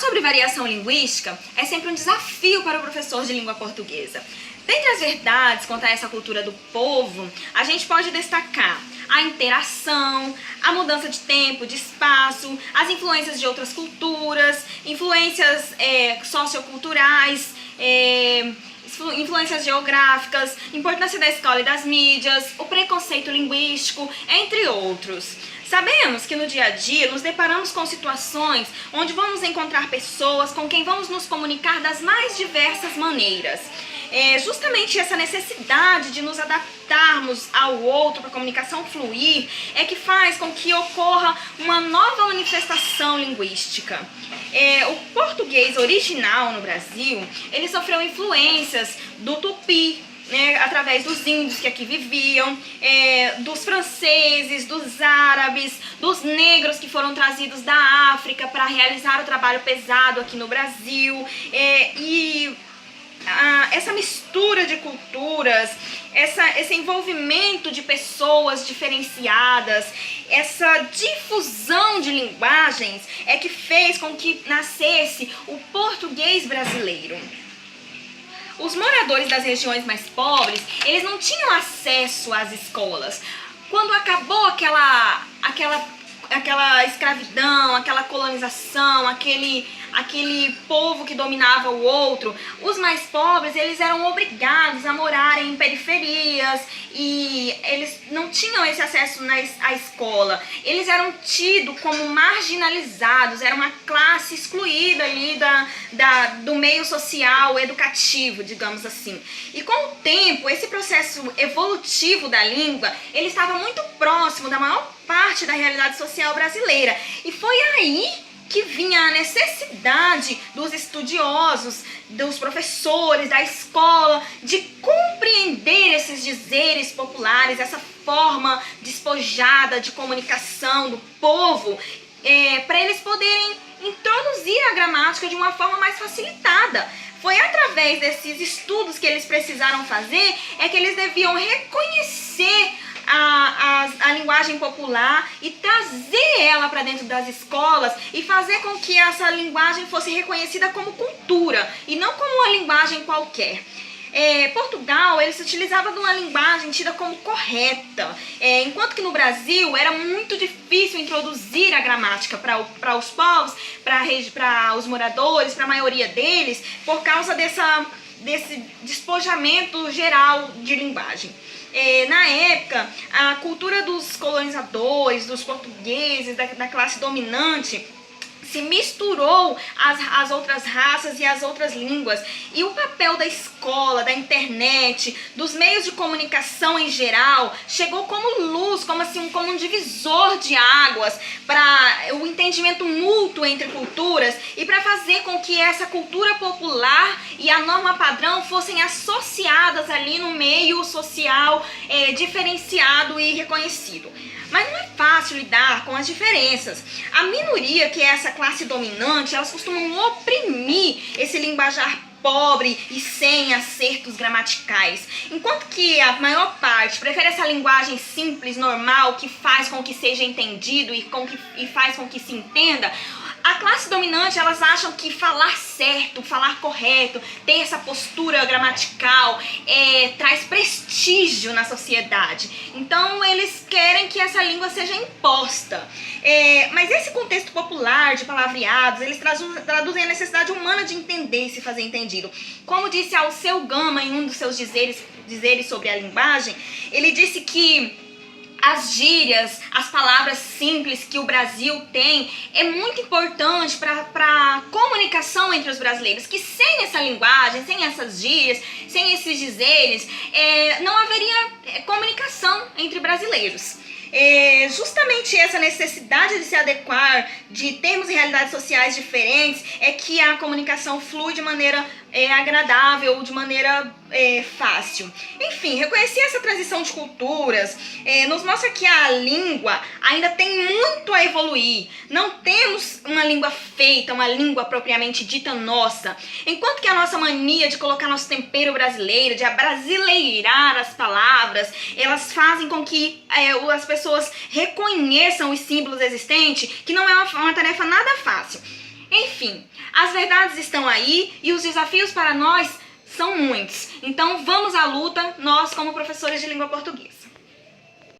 sobre variação linguística é sempre um desafio para o professor de língua portuguesa. Dentre as verdades quanto a essa cultura do povo, a gente pode destacar a interação, a mudança de tempo, de espaço, as influências de outras culturas, influências socioculturais, influências geográficas, importância da escola e das mídias, o preconceito linguístico, entre outros. Sabemos que no dia a dia nos deparamos com situações onde vamos encontrar pessoas com quem vamos nos comunicar das mais diversas maneiras. Justamente essa necessidade de nos adaptarmos ao outro para a comunicação fluir é que faz com que ocorra uma nova manifestação linguística. O português original no Brasil, ele sofreu influências do tupi, através dos índios que aqui viviam, dos franceses, dos árabes, dos negros que foram trazidos da África para realizar o trabalho pesado aqui no Brasil, essa mistura de culturas, esse envolvimento de pessoas diferenciadas, essa difusão de linguagens é que fez com que nascesse o português brasileiro. Os moradores das regiões mais pobres, eles não tinham acesso às escolas. Quando acabou aquela escravidão, aquela colonização, aquele povo que dominava o outro, os mais pobres, eles eram obrigados a morarem em periferias e eles não tinham esse acesso à escola. Eles eram tidos como marginalizados, era uma classe excluída ali do meio social, educativo, digamos assim. E com o tempo, esse processo evolutivo da língua, ele estava muito próximo da maior parte da realidade social brasileira. E foi aí que vinha a necessidade dos estudiosos, dos professores, da escola, de compreender esses dizeres populares, essa forma despojada de comunicação do povo, para eles poderem introduzir a gramática de uma forma mais facilitada. Foi através desses estudos que eles precisaram fazer, que eles deviam reconhecer a linguagem popular e trazer ela para dentro das escolas e fazer com que essa linguagem fosse reconhecida como cultura e não como uma linguagem qualquer. Portugal, ele se utilizava de uma linguagem tida como correta, enquanto que no Brasil era muito difícil introduzir a gramática para os povos, para os moradores, para a maioria deles, por causa desse despojamento geral de linguagem. Na época, a cultura dos colonizadores, dos portugueses, da classe dominante, se misturou às outras raças e às outras línguas. E o papel da escola, da internet, dos meios de comunicação em geral, chegou como luz, como um divisor de águas para o entendimento mútuo entre culturas e para fazer com que essa cultura popular e a norma padrão fossem associadas ali no meio social diferenciado e reconhecido. Mas não é fácil lidar com as diferenças. A minoria, que é essa classe dominante, elas costumam oprimir esse linguajar pobre e sem acertos gramaticais. Enquanto que a maior parte prefere essa linguagem simples, normal, que faz com que seja entendido e faz com que se entenda, a classe dominante, elas acham que falar certo, falar correto, ter essa postura gramatical traz prestígio na sociedade. Então, eles querem que essa língua seja imposta. Mas esse contexto popular de palavreados, eles traduzem a necessidade humana de entender e se fazer entendido. Como disse Alceu Gama em um dos seus dizeres sobre a linguagem, ele disse que as gírias, as palavras simples que o Brasil tem é muito importante para a comunicação entre os brasileiros, que sem essa linguagem, sem essas gírias, sem esses dizeres, não haveria comunicação entre brasileiros. Justamente essa necessidade de se adequar, de termos realidades sociais diferentes, é que a comunicação flui de maneira agradável, de maneira fácil. Enfim, reconhecer essa transição de culturas nos mostra que a língua ainda tem muito a evoluir. Não temos uma língua feita, uma língua propriamente dita nossa. Enquanto que a nossa mania de colocar nosso tempero brasileiro, de abrasileirar as palavras, elas fazem com que as pessoas reconheçam os símbolos existentes, que não é uma tarefa nada fácil. Enfim, Enfim, as verdades estão aí e os desafios para nós são muitos. Então vamos à luta, nós como professores de língua portuguesa.